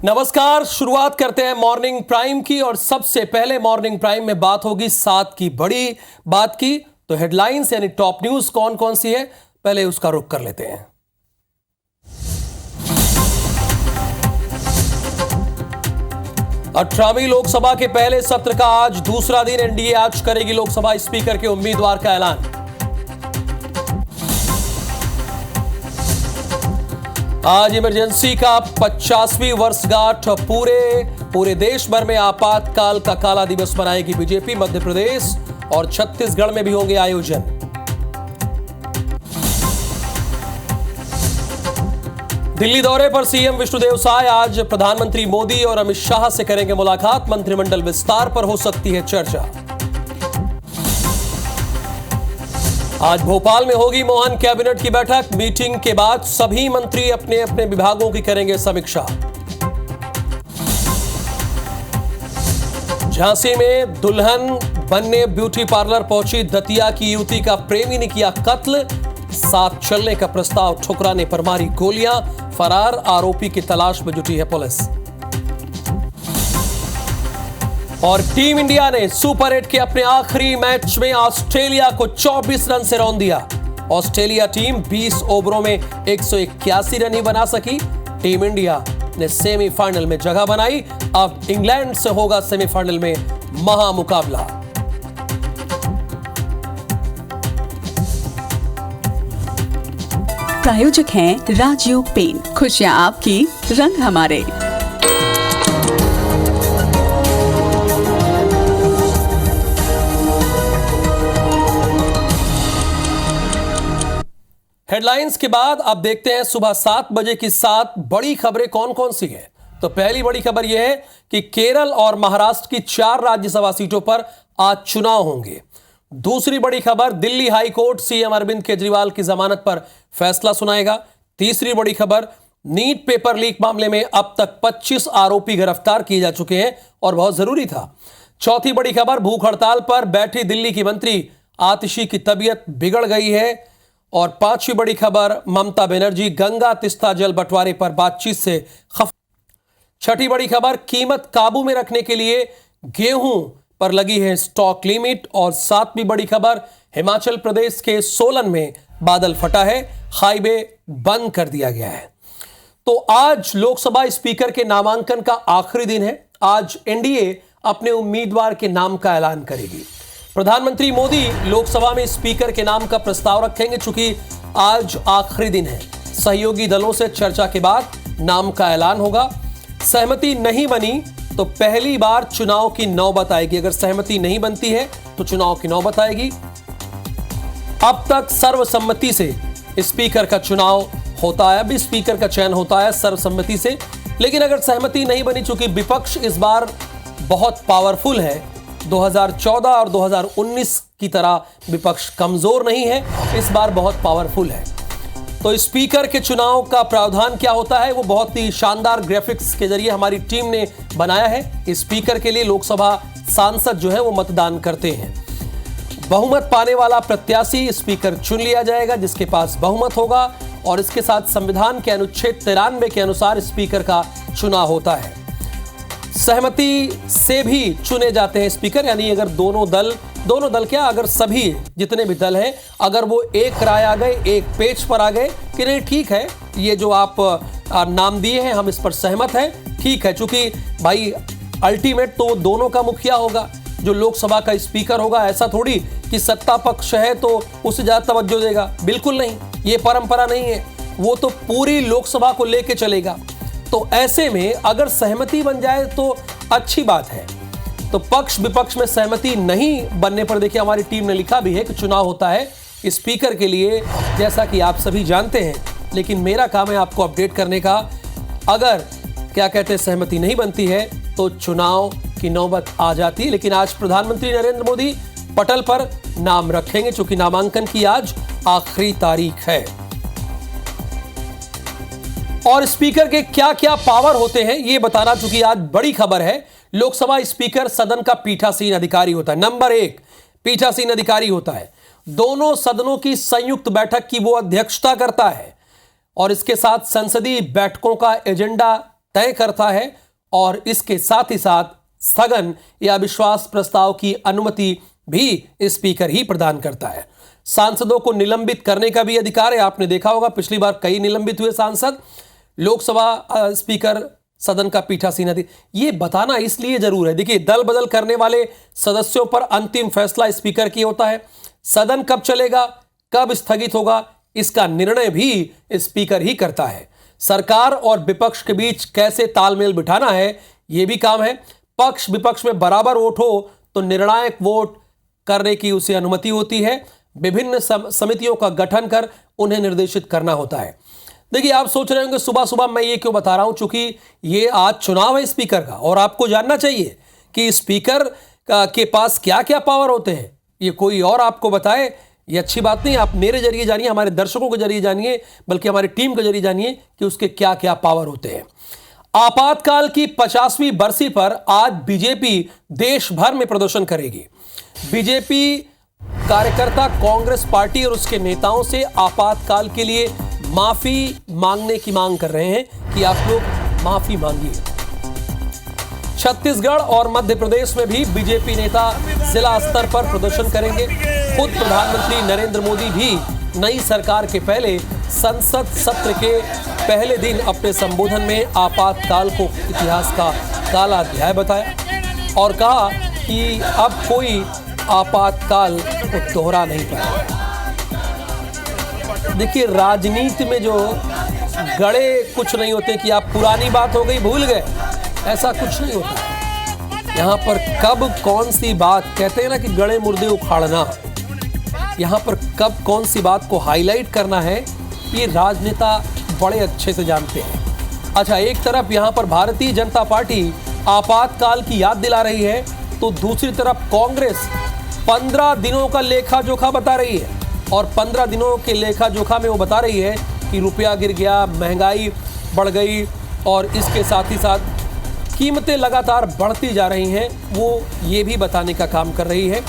नमस्कार। शुरुआत करते हैं मॉर्निंग प्राइम की और सबसे पहले मॉर्निंग प्राइम में बात होगी 7 की बड़ी बात की। तो हेडलाइंस यानी टॉप न्यूज कौन कौन सी है, पहले उसका रुख कर लेते हैं। 18वीं लोकसभा के पहले सत्र का आज दूसरा दिन। एनडीए आज करेगी लोकसभा स्पीकर के उम्मीदवार का ऐलान। आज इमरजेंसी का 50वीं वर्षगांठ। पूरे देश भर में आपातकाल का काला दिवस मनाएगी बीजेपी। मध्य प्रदेश और छत्तीसगढ़ में भी होंगे आयोजन। दिल्ली दौरे पर सीएम विष्णुदेव साय आज प्रधानमंत्री मोदी और अमित शाह से करेंगे मुलाकात। मंत्रिमंडल विस्तार पर हो सकती है चर्चा। आज भोपाल में होगी मोहन कैबिनेट की बैठक। मीटिंग के बाद सभी मंत्री अपने अपने विभागों की करेंगे समीक्षा। झांसी में दुल्हन बनने ब्यूटी पार्लर पहुंची दतिया की युवती का प्रेमी ने किया कत्ल। साथ चलने का प्रस्ताव ठुकराने पर मारी गोलियां। फरार आरोपी की तलाश में जुटी है पुलिस। और टीम इंडिया ने सुपर 8 के अपने आखिरी मैच में ऑस्ट्रेलिया को 24 रन से रौंद दिया। ऑस्ट्रेलिया टीम 20 ओवरों में 181 रन ही बना सकी। टीम इंडिया ने सेमीफाइनल में जगह बनाई। अब इंग्लैंड से होगा सेमीफाइनल में महामुकाबला। प्रायोजक हैं राजयोग पेंट। खुशियां आपकी, रंग हमारे। हेडलाइंस के बाद अब देखते हैं सुबह 7 बजे की 7 बड़ी खबरें कौन कौन सी हैं। तो पहली बड़ी खबर यह है कि केरल और महाराष्ट्र की 4 राज्यसभा सीटों पर आज चुनाव होंगे। दूसरी बड़ी खबर, Delhi high court CM Arvind Kejriwal की जमानत पर फैसला सुनाएगा। तीसरी बड़ी खबर, नीट पेपर लीक मामले में अब तक 25 आरोपी गिरफ्तार किए जा चुके हैं और बहुत जरूरी था। चौथी बड़ी खबर, भूख हड़ताल पर बैठी दिल्ली की मंत्री आतिशी की तबीयत बिगड़ गई है। और पांचवी बड़ी खबर, ममता बनर्जी गंगा तिस्ता जल बंटवारे पर बातचीत से खफ। छठी बड़ी खबर, कीमत काबू में रखने के लिए गेहूं पर लगी है स्टॉक लिमिट। और सातवीं बड़ी खबर, हिमाचल प्रदेश के सोलन में बादल फटा है, हाईवे बंद कर दिया गया है। तो आज लोकसभा स्पीकर के नामांकन का आखिरी दिन है। आज एनडीए अपने उम्मीदवार के नाम का ऐलान करेगी। प्रधानमंत्री मोदी लोकसभा में स्पीकर के नाम का प्रस्ताव रखेंगे। चूंकि आज आखिरी दिन है, सहयोगी दलों से चर्चा के बाद नाम का ऐलान होगा। सहमति नहीं बनी तो पहली बार चुनाव की नौबत आएगी। अगर सहमति नहीं बनती है तो चुनाव की नौबत आएगी। अब तक सर्वसम्मति से स्पीकर का चुनाव होता है, अभी स्पीकर का चयन होता है सर्वसम्मति से। लेकिन अगर सहमति नहीं बनी, चूंकि विपक्ष इस बार बहुत पावरफुल है, 2014 और 2019 की तरह विपक्ष कमजोर नहीं है, इस बार बहुत पावरफुल है। तो स्पीकर के चुनाव का प्रावधान क्या होता है, वो बहुत ही शानदार ग्राफिक्स के जरिए हमारी टीम ने बनाया है। स्पीकर के लिए लोकसभा सांसद जो है वो मतदान करते हैं। बहुमत पाने वाला प्रत्याशी स्पीकर चुन लिया जाएगा जिसके पास बहुमत होगा। और इसके साथ संविधान के अनुच्छेद 93 के अनुसार स्पीकर का चुनाव होता है। सहमति से भी चुने जाते हैं स्पीकर, यानी अगर दोनों दल क्या, अगर सभी जितने भी दल हैं, अगर वो एक राय आ गए, एक पेज पर आ गए कि नहीं ठीक है, ये जो आप नाम दिए हैं हम इस पर सहमत हैं, ठीक है। चूंकि भाई अल्टीमेट तो दोनों का मुखिया होगा, जो लोकसभा का स्पीकर होगा। ऐसा थोड़ी कि सत्ता पक्ष है तो उसे ज्यादा तवज्जो देगा, बिल्कुल नहीं, ये परंपरा नहीं है। वो तो पूरी लोकसभा को लेके चलेगा। तो ऐसे में अगर सहमति बन जाए तो अच्छी बात है। तो पक्ष विपक्ष में सहमति नहीं बनने पर, देखिए हमारी टीम ने लिखा भी है कि चुनाव होता है स्पीकर के लिए, जैसा कि आप सभी जानते हैं। लेकिन मेरा काम है आपको अपडेट करने का। अगर क्या कहते हैं सहमति नहीं बनती है तो चुनाव की नौबत आ जाती है। लेकिन आज प्रधानमंत्री नरेंद्र मोदी पटल पर नाम रखेंगे, चूंकि नामांकन की आज आखिरी तारीख है। और स्पीकर के क्या क्या पावर होते हैं ये बताना, चूंकि आज बड़ी खबर है। लोकसभा स्पीकर सदन का पीठासीन अधिकारी होता है। नंबर 1 पीठासीन अधिकारी होता है। दोनों सदनों की संयुक्त बैठक की वो अध्यक्षता करता है और इसके साथ संसदीय बैठकों का एजेंडा तय करता है और इसके साथ ही साथ स्थगन या विश्वास प्रस्ताव की अनुमति भी स्पीकर ही प्रदान करता है। सांसदों को निलंबित करने का भी अधिकार है। आपने देखा होगा पिछली बार कई निलंबित हुए सांसद, लोकसभा स्पीकर सदन का पीठासीन अधिकारी। ये बताना इसलिए जरूर है, देखिए दल बदल करने वाले सदस्यों पर अंतिम फैसला स्पीकर की होता है। सदन कब चलेगा, कब स्थगित होगा, इसका निर्णय भी स्पीकर ही करता है। सरकार और विपक्ष के बीच कैसे तालमेल बिठाना है, यह भी काम है। पक्ष विपक्ष में बराबर वोट हो तो निर्णायक वोट करने की उसे अनुमति होती है। विभिन्न समितियों का गठन कर उन्हें निर्देशित करना होता है। देखिए आप सोच रहे होंगे सुबह सुबह मैं ये क्यों बता रहा हूं, चूंकि ये आज चुनाव है स्पीकर का और आपको जानना चाहिए कि स्पीकर के पास क्या क्या पावर होते हैं। ये कोई और आपको बताए ये अच्छी बात नहीं। आप मेरे जरिए जानिए, हमारे दर्शकों के जरिए जानिए, बल्कि हमारी टीम के जरिए जानिए कि उसके क्या क्या पावर होते हैं। आपातकाल की 50वीं बरसी पर आज बीजेपी देश भर में प्रदर्शन करेगी। बीजेपी कार्यकर्ता कांग्रेस पार्टी और उसके नेताओं से आपातकाल के लिए माफी मांगने की मांग कर रहे हैं कि आप लोग माफी मांगिए। छत्तीसगढ़ और मध्य प्रदेश में भी बीजेपी नेता जिला स्तर पर प्रदर्शन करेंगे। खुद प्रधानमंत्री नरेंद्र मोदी भी नई सरकार के पहले संसद सत्र के पहले दिन अपने संबोधन में आपातकाल को इतिहास का काला अध्याय बताया और कहा कि अब कोई आपातकाल को दोहरा नहीं पाएगा। देखिए राजनीति में जो गड़े कुछ नहीं होते कि आप पुरानी बात हो गई भूल गए, ऐसा कुछ नहीं होता। यहाँ पर कब कौन सी बात, कहते हैं ना कि गड़े मुर्दे उखाड़ना, यहाँ पर कब कौन सी बात को हाईलाइट करना है ये राजनेता बड़े अच्छे से जानते हैं। अच्छा, एक तरफ यहाँ पर भारतीय जनता पार्टी आपातकाल की याद दिला रही है तो दूसरी तरफ कांग्रेस 15 दिनों का लेखा जोखा बता रही है और 15 दिनों के लेखा जोखा में वो बता रही है कि रुपया गिर गया, महंगाई बढ़ गई और इसके साथ ही साथ कीमतें लगातार बढ़ती जा रही हैं, वो ये भी बताने का काम कर रही है।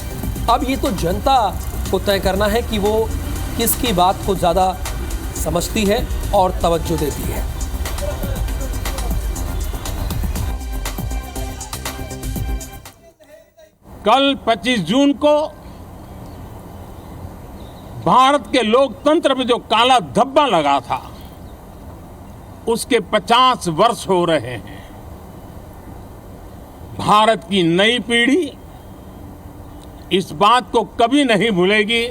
अब ये तो जनता को तय करना है कि वो किसकी बात को ज़्यादा समझती है और तवज्जो देती है। कल 25 जून को भारत के लोकतंत्र में जो काला धब्बा लगा था उसके 50 वर्ष हो रहे हैं। भारत की नई पीढ़ी इस बात को कभी नहीं भूलेगी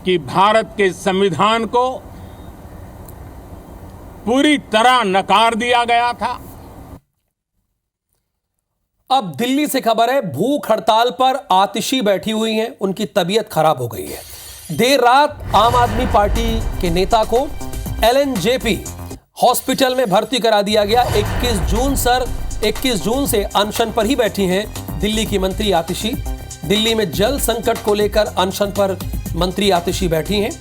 कि भारत के संविधान को पूरी तरह नकार दिया गया था। अब दिल्ली से खबर है, भूख हड़ताल पर आतिशी बैठी हुई हैं, उनकी तबीयत खराब हो गई है। देर रात आम आदमी पार्टी के नेता को LNJP हॉस्पिटल में भर्ती करा दिया गया। 21 जून से अनशन पर ही बैठी हैं दिल्ली की मंत्री आतिशी। दिल्ली में जल संकट को लेकर अनशन पर मंत्री आतिशी बैठी हैं।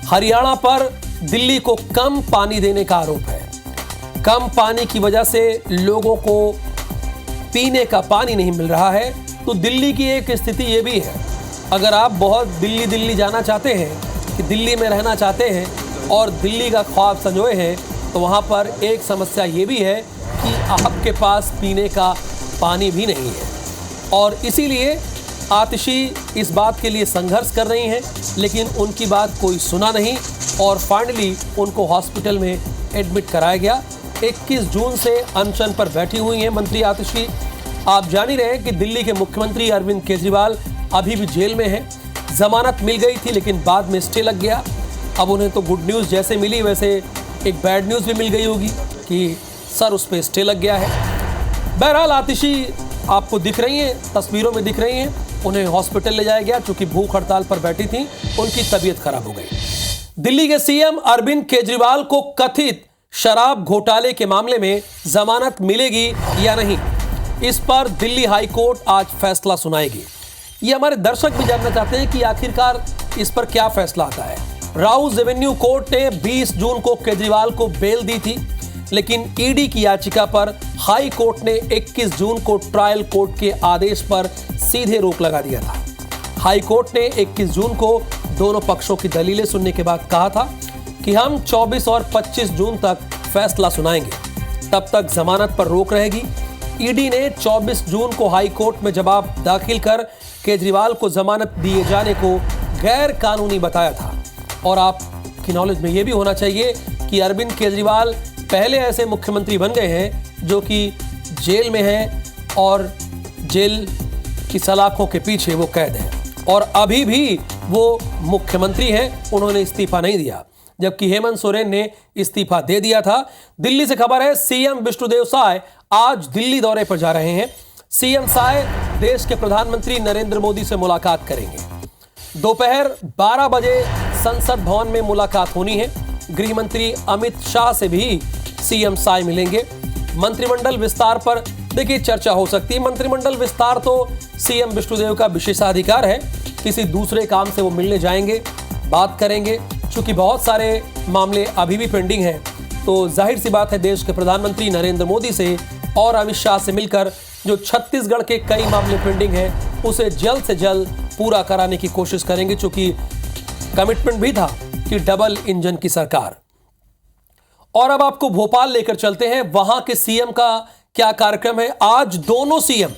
हरियाणा पर दिल्ली को कम पानी देने का आरोप है। कम पानी की वजह से लोगों को पीने का पानी नहीं मिल रहा है। तो दिल्ली की एक स्थिति ये भी है, अगर आप बहुत दिल्ली जाना चाहते हैं, कि दिल्ली में रहना चाहते हैं और दिल्ली का ख्वाब संजोए हैं, तो वहाँ पर एक समस्या ये भी है कि आपके पास पीने का पानी भी नहीं है। और इसीलिए आतिशी इस बात के लिए संघर्ष कर रही हैं, लेकिन उनकी बात कोई सुना नहीं और फाइनली उनको हॉस्पिटल में एडमिट कराया गया। 21 जून से अनशन पर बैठी हुई हैं मंत्री आतिशी। आप जान ही रहे हैं कि दिल्ली के मुख्यमंत्री अरविंद केजरीवाल अभी भी जेल में हैं। जमानत मिल गई थी लेकिन बाद में स्टे लग गया। अब उन्हें तो गुड न्यूज़ जैसे मिली वैसे एक बैड न्यूज़ भी मिल गई होगी कि सर उस पर स्टे लग गया है। बहरहाल आतिशी आपको दिख रही हैं, तस्वीरों में दिख रही हैं। उन्हें हॉस्पिटल ले जाया गया क्योंकि भूख हड़ताल पर बैठी थी, उनकी तबीयत खराब हो गई। दिल्ली के सीएम अरविंद केजरीवाल को कथित शराब घोटाले के मामले में जमानत मिलेगी या नहीं, इस पर दिल्ली हाई कोर्ट आज फैसला सुनाएगी। ये हमारे दर्शक भी जानना चाहते हैं कि आखिरकार इस पर क्या फैसला आता है। राउज एवेन्यू कोर्ट ने 20 जून को केजरीवाल को बेल दी थी, लेकिन ईडी की याचिका पर हाई कोर्ट ने 21 जून को ट्रायल कोर्ट के आदेश पर सीधे रोक लगा दिया था। हाई कोर्ट ने 21 जून को दोनों पक्षों की दलीलें सुनने के बाद कहा था कि हम 24 और 25 जून तक फैसला सुनाएंगे। तब तक जमानत पर रोक रहेगी। ईडी ने 24 जून को हाई कोर्ट में जवाब दाखिल कर केजरीवाल को जमानत दिए जाने को गैर कानूनी बताया था। और आपकी नॉलेज में यह भी होना चाहिए कि अरविंद केजरीवाल पहले ऐसे मुख्यमंत्री बन गए हैं जो कि जेल में हैं और जेल की सलाखों के पीछे वो कैद हैं और अभी भी वो मुख्यमंत्री हैं, उन्होंने इस्तीफा नहीं दिया, जबकि हेमंत सोरेन ने इस्तीफा दे दिया था। दिल्ली से खबर है, सीएम विष्णुदेव साय आज दिल्ली दौरे पर जा रहे हैं। सीएम साय देश के प्रधानमंत्री नरेंद्र मोदी से मुलाकात करेंगे। दोपहर 12 बजे संसद भवन में मुलाकात होनी है। गृह मंत्री अमित शाह से भी सीएम साय मिलेंगे। मंत्रिमंडल विस्तार पर देखिए चर्चा हो सकती है। मंत्रिमंडल विस्तार तो सीएम विष्णुदेव का विशेषाधिकार है, किसी दूसरे काम से वो मिलने जाएंगे, बात करेंगे। चूंकि बहुत सारे मामले अभी भी पेंडिंग हैं, तो जाहिर सी बात है देश के प्रधानमंत्री नरेंद्र मोदी से और अमित शाह से मिलकर जो छत्तीसगढ़ के कई मामले पेंडिंग हैं उसे जल्द से जल्द पूरा कराने की कोशिश करेंगे, चूंकि कमिटमेंट भी था कि डबल इंजन की सरकार। और अब आपको भोपाल लेकर चलते हैं, वहां के सीएम का क्या कार्यक्रम है। आज दोनों सीएम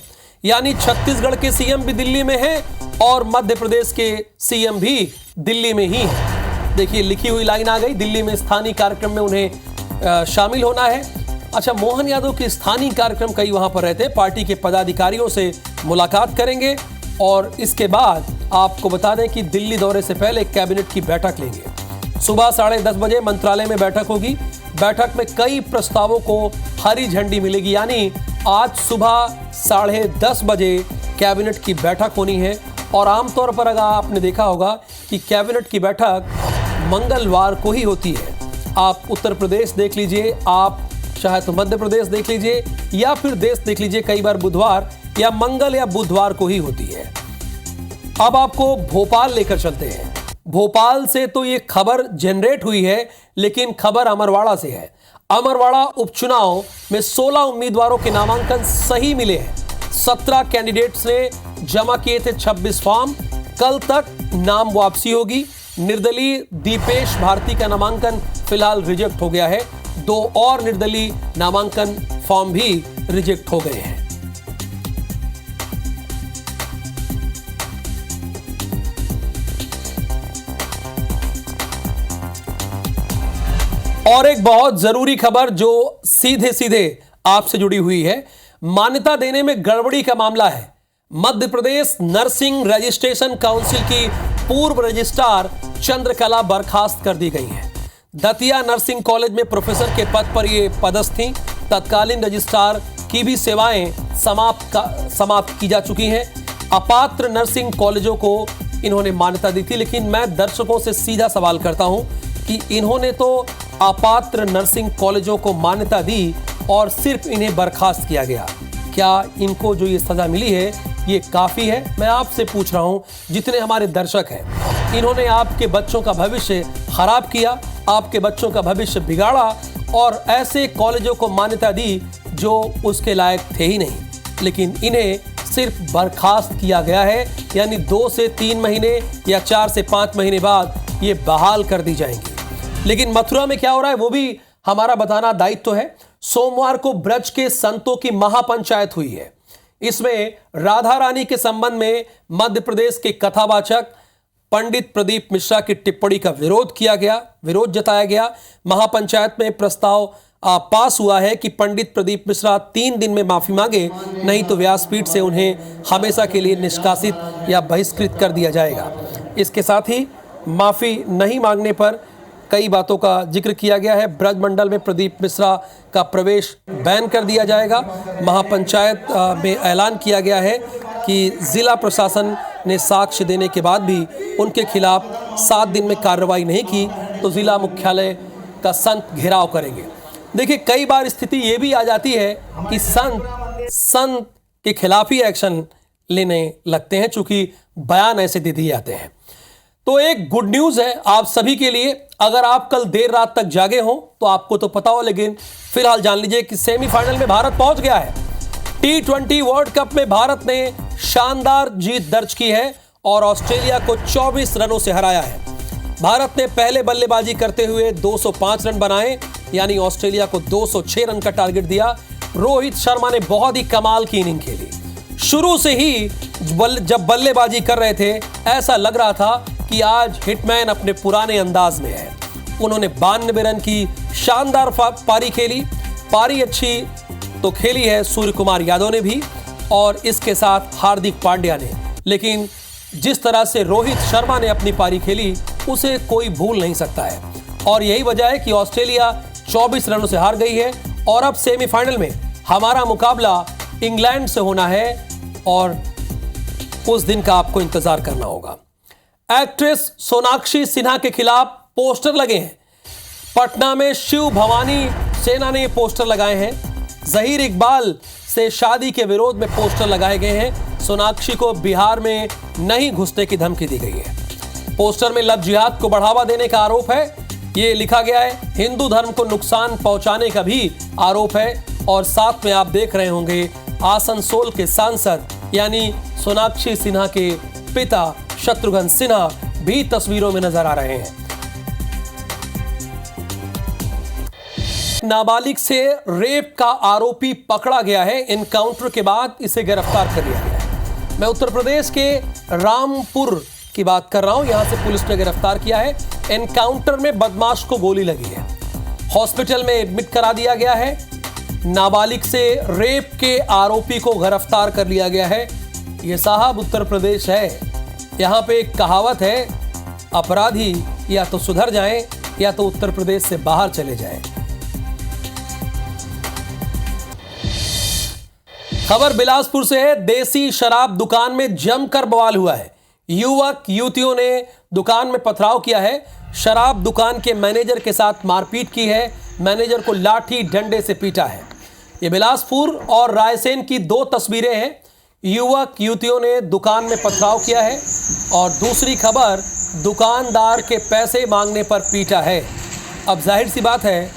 यानी छत्तीसगढ़ के सीएम भी दिल्ली में हैं और मध्य प्रदेश के सीएम भी दिल्ली में ही हैं। देखिए लिखी हुई लाइन आ गई, दिल्ली में स्थानीय कार्यक्रम में उन्हें शामिल होना है। अच्छा, मोहन यादव के स्थानीय कार्यक्रम कई वहां पर रहते हैं, पार्टी के पदाधिकारियों से मुलाकात करेंगे और इसके बाद आपको बता दें कि दिल्ली दौरे से पहले कैबिनेट की बैठक लेंगे। सुबह 10:30 बजे मंत्रालय में बैठक होगी। बैठक में कई प्रस्तावों को हरी झंडी मिलेगी, यानी आज सुबह 10:30 बजे कैबिनेट की बैठक होनी है। और आमतौर पर अगर आपने देखा होगा कि कैबिनेट की बैठक मंगलवार को ही होती है। आप उत्तर प्रदेश देख लीजिए, आप चाहे तो मध्य प्रदेश देख लीजिए या फिर देश देख लीजिए, कई बार बुधवार या मंगल या बुधवार को ही होती है। अब आपको भोपाल लेकर चलते हैं। भोपाल से तो ये खबर जनरेट हुई है, लेकिन खबर अमरवाड़ा से है। अमरवाड़ा उपचुनाव में 16 उम्मीदवारों के नामांकन सही मिले हैं। 17 कैंडिडेट्स ने जमा किए थे 26 फॉर्म। कल तक नाम वापसी होगी। निर्दलीय दीपेश भारती का नामांकन फिलहाल रिजेक्ट हो गया है। 2 और निर्दलीय नामांकन फॉर्म भी रिजेक्ट हो गए हैं। और एक बहुत जरूरी खबर जो सीधे सीधे आपसे जुड़ी हुई है, मान्यता देने में गड़बड़ी का मामला है। Madhya Pradesh nursing registration council की पूर्व रजिस्ट्रार चंद्रकला बर्खास्त कर दी गई है। दतिया नर्सिंग कॉलेज में प्रोफेसर के पद पर ये पदस्थ थीं। तत्कालीन रजिस्ट्रार की भी सेवाएं समाप्त की जा चुकी हैं। अपात्र नर्सिंग कॉलेजों को इन्होंने मान्यता दी थी, लेकिन मैं दर्शकों से सीधा सवाल करता हूं कि इन्होंने तो अपात्र नर्सिंग कॉलेजों को मान्यता दी और सिर्फ इन्हें बर्खास्त किया गया। क्या इनको जो ये सजा मिली है ये काफी है? मैं आपसे पूछ रहा हूं, जितने हमारे दर्शक हैं, इन्होंने आपके बच्चों का भविष्य खराब किया, आपके बच्चों का भविष्य बिगाड़ा और ऐसे कॉलेजों को मान्यता दी जो उसके लायक थे ही नहीं, लेकिन इन्हें सिर्फ बर्खास्त किया गया है। यानी 2 से 3 महीने या 4 से 5 महीने बाद ये बहाल कर दी जाएंगी। लेकिन मथुरा में क्या हो रहा है वो भी हमारा बताना दायित्व है। सोमवार को ब्रज के संतों की महापंचायत हुई है। इसमें राधा रानी के संबंध में मध्य प्रदेश के कथावाचक पंडित प्रदीप मिश्रा की टिप्पणी का विरोध जताया गया। महापंचायत में प्रस्ताव पास हुआ है कि पंडित प्रदीप मिश्रा 3 दिन में माफी मांगे, नहीं तो व्यासपीठ से उन्हें हमेशा के लिए निष्कासित या बहिष्कृत कर दिया जाएगा। इसके साथ ही माफी नहीं मांगने पर कई बातों का जिक्र किया गया है। ब्रज मंडल में प्रदीप मिश्रा का प्रवेश बैन कर दिया जाएगा। महापंचायत में ऐलान किया गया है कि जिला प्रशासन ने साक्ष्य देने के बाद भी उनके खिलाफ 7 दिन में कार्रवाई नहीं की तो जिला मुख्यालय का संत घेराव करेंगे। देखिए, कई बार स्थिति ये भी आ जाती है कि संत के खिलाफ ही एक्शन लेने लगते हैं, चूंकि बयान ऐसे दे दिए जाते हैं। तो एक गुड न्यूज है आप सभी के लिए। अगर आप कल देर रात तक जागे हो तो आपको तो पता हो, लेकिन फिलहाल जान लीजिए कि सेमीफाइनल में भारत पहुंच गया है। T20 वर्ल्ड कप में भारत ने शानदार जीत दर्ज की है और ऑस्ट्रेलिया को 24 रनों से हराया है। भारत ने पहले बल्लेबाजी करते हुए 205 रन बनाए, यानी ऑस्ट्रेलिया को 206 रन का टारगेट दिया। रोहित शर्मा ने बहुत ही कमाल की इनिंग खेली। शुरू से ही जब बल्लेबाजी कर रहे थे ऐसा लग रहा था कि आज हिटमैन अपने पुराने अंदाज में है। उन्होंने 92 रन की शानदार पारी खेली। पारी अच्छी तो खेली है सूर्य कुमार यादव ने भी और इसके साथ हार्दिक पांड्या ने, लेकिन जिस तरह से रोहित शर्मा ने अपनी पारी खेली उसे कोई भूल नहीं सकता है। और यही वजह है कि ऑस्ट्रेलिया 24 रनों से हार गई है और अब सेमीफाइनल में हमारा मुकाबला इंग्लैंड से होना है और उस दिन का आपको इंतजार करना होगा। एक्ट्रेस सोनाक्षी सिन्हा के खिलाफ पोस्टर लगे हैं। पटना में शिव भवानी सेना ने पोस्टर लगाए हैं। जहीर इकबाल से शादी के विरोध में पोस्टर लगाए गए हैं। सोनाक्षी को बिहार में नहीं घुसने की धमकी दी गई है। पोस्टर में लव जिहाद को बढ़ावा देने का आरोप है। ये लिखा गया है हिंदू धर्म को नुकसान पहुंचाने का भी आरोप है। और साथ में आप देख रहे होंगे आसनसोल के सांसद यानी सोनाक्षी सिन्हा के पिता शत्रुघ्न सिन्हा भी तस्वीरों में नजर आ रहे हैं। नाबालिग से रेप का आरोपी पकड़ा गया है। एनकाउंटर के बाद इसे गिरफ्तार कर लिया गया है। मैं उत्तर प्रदेश के रामपुर की बात कर रहा हूं। यहां से पुलिस ने गिरफ्तार किया है। एनकाउंटर में बदमाश को गोली लगी है। हॉस्पिटल में एडमिट करा दिया गया है। नाबालिग से रेप के आरोपी को गिरफ्तार कर लिया गया है। यह साहब उत्तर प्रदेश है। यहां पे एक कहावत है, अपराधी या तो सुधर जाएं या तो उत्तर प्रदेश से बाहर चले जाएं। खबर बिलासपुर से है। देसी शराब दुकान में जमकर बवाल हुआ है। युवक युवतियों ने दुकान में पथराव किया है। शराब दुकान के मैनेजर के साथ मारपीट की है। मैनेजर को लाठी डंडे से पीटा है। ये बिलासपुर और रायसेन की दो तस्वीरें हैं। युवक युवतियों ने दुकान में पथराव किया है और दूसरी खबर दुकानदार के पैसे मांगने पर पीटा है। अब जाहिर सी बात है,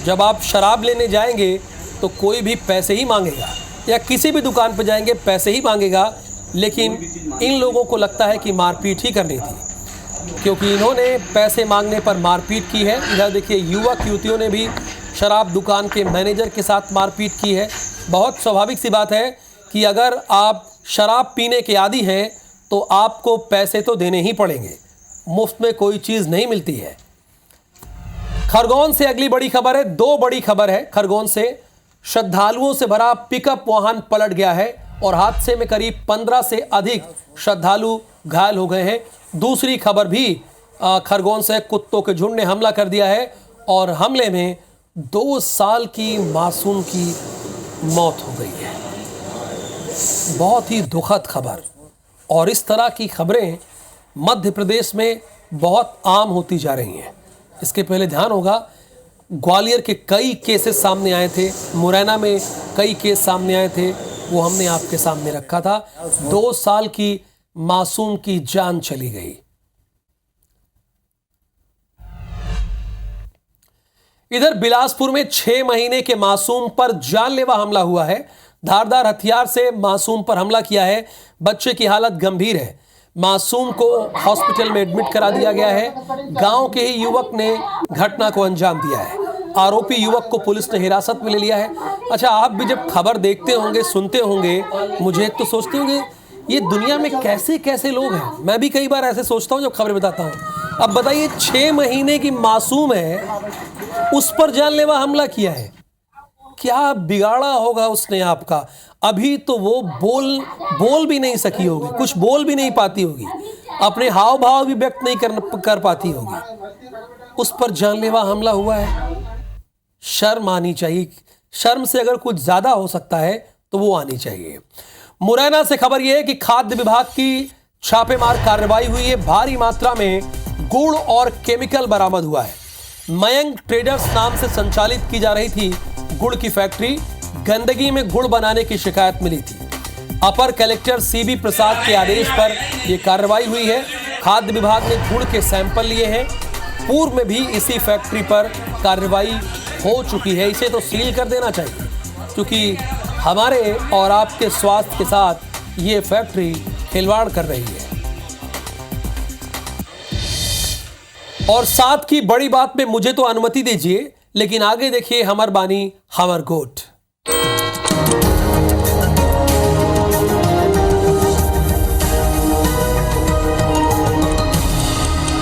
जब आप शराब लेने जाएंगे तो कोई भी पैसे ही मांगेगा या किसी भी दुकान पर जाएंगे पैसे ही मांगेगा। लेकिन इन लोगों को लगता है कि मारपीट ही करनी थी, क्योंकि इन्होंने पैसे मांगने पर मारपीट की है। इधर देखिए युवक युवतियों ने भी शराब दुकान के मैनेजर के साथ मारपीट की है। बहुत स्वाभाविक सी बात है कि अगर आप शराब पीने के आदी हैं तो आपको पैसे तो देने ही पड़ेंगे। मुफ्त में कोई चीज़ नहीं मिलती है। खरगोन से अगली बड़ी खबर है। दो बड़ी खबर है। खरगोन से श्रद्धालुओं से भरा पिकअप वाहन पलट गया है और हादसे में करीब 15 से अधिक श्रद्धालु घायल हो गए हैं। दूसरी खबर भी खरगोन से, कुत्तों के झुंड ने हमला कर दिया है और हमले में 2 साल की मासूम की मौत हो गई है। बहुत ही दुखद खबर। और इस तरह की खबरें मध्य प्रदेश में बहुत आम होती जा रही हैं। इसके पहले ध्यान होगा, ग्वालियर के कई केसेस सामने आए थे, मुरैना में कई केस सामने आए थे, वो हमने आपके सामने रखा था। 2 साल की मासूम की जान चली गई। इधर बिलासपुर में 6 महीने के मासूम पर जानलेवा हमला हुआ है। धारदार हथियार से मासूम पर हमला किया है। बच्चे की हालत गंभीर है। मासूम को हॉस्पिटल में एडमिट करा दिया गया है। गांव के ही युवक ने घटना को अंजाम दिया है। आरोपी युवक को पुलिस ने हिरासत में ले लिया है। अच्छा, आप भी जब खबर देखते होंगे, सुनते होंगे, मुझे तो सोचते होंगे ये दुनिया में कैसे कैसे लोग हैं। मैं भी कई बार ऐसे सोचता हूँ जब खबरें बताता हूँ। अब बताइए, 6 महीने की मासूम है, उस पर जानलेवा हमला किया है। क्या बिगाड़ा होगा उसने आपका। अभी तो वो बोल भी नहीं सकी होगी, कुछ बोल भी नहीं पाती होगी, अपने हाव भाव भी व्यक्त नहीं कर पाती होगी। उस पर जानलेवा हमला हुआ है। शर्म आनी चाहिए। शर्म से अगर कुछ ज्यादा हो सकता है तो वो आनी चाहिए। मुरैना से खबर यह है कि खाद्य विभाग की छापेमार कार्रवाई हुई है। भारी मात्रा में गुड़ और केमिकल बरामद हुआ है। मयंक ट्रेडर्स नाम से संचालित की जा रही थी गुड़ की फैक्ट्री। गंदगी में गुड़ बनाने की शिकायत मिली थी। अपर कलेक्टर सीबी प्रसाद के आदेश पर यह कार्रवाई हुई है। खाद्य विभाग ने गुड़ के सैंपल लिए हैं। पूर्व में भी इसी फैक्ट्री पर कार्रवाई हो चुकी है। इसे तो सील कर देना चाहिए, क्योंकि हमारे और आपके स्वास्थ्य के साथ ये फैक्ट्री खिलवाड़ कर रही है। और साथ की बड़ी बात में मुझे तो अनुमति दीजिए, लेकिन आगे देखिए हमर बानी हमर गोट।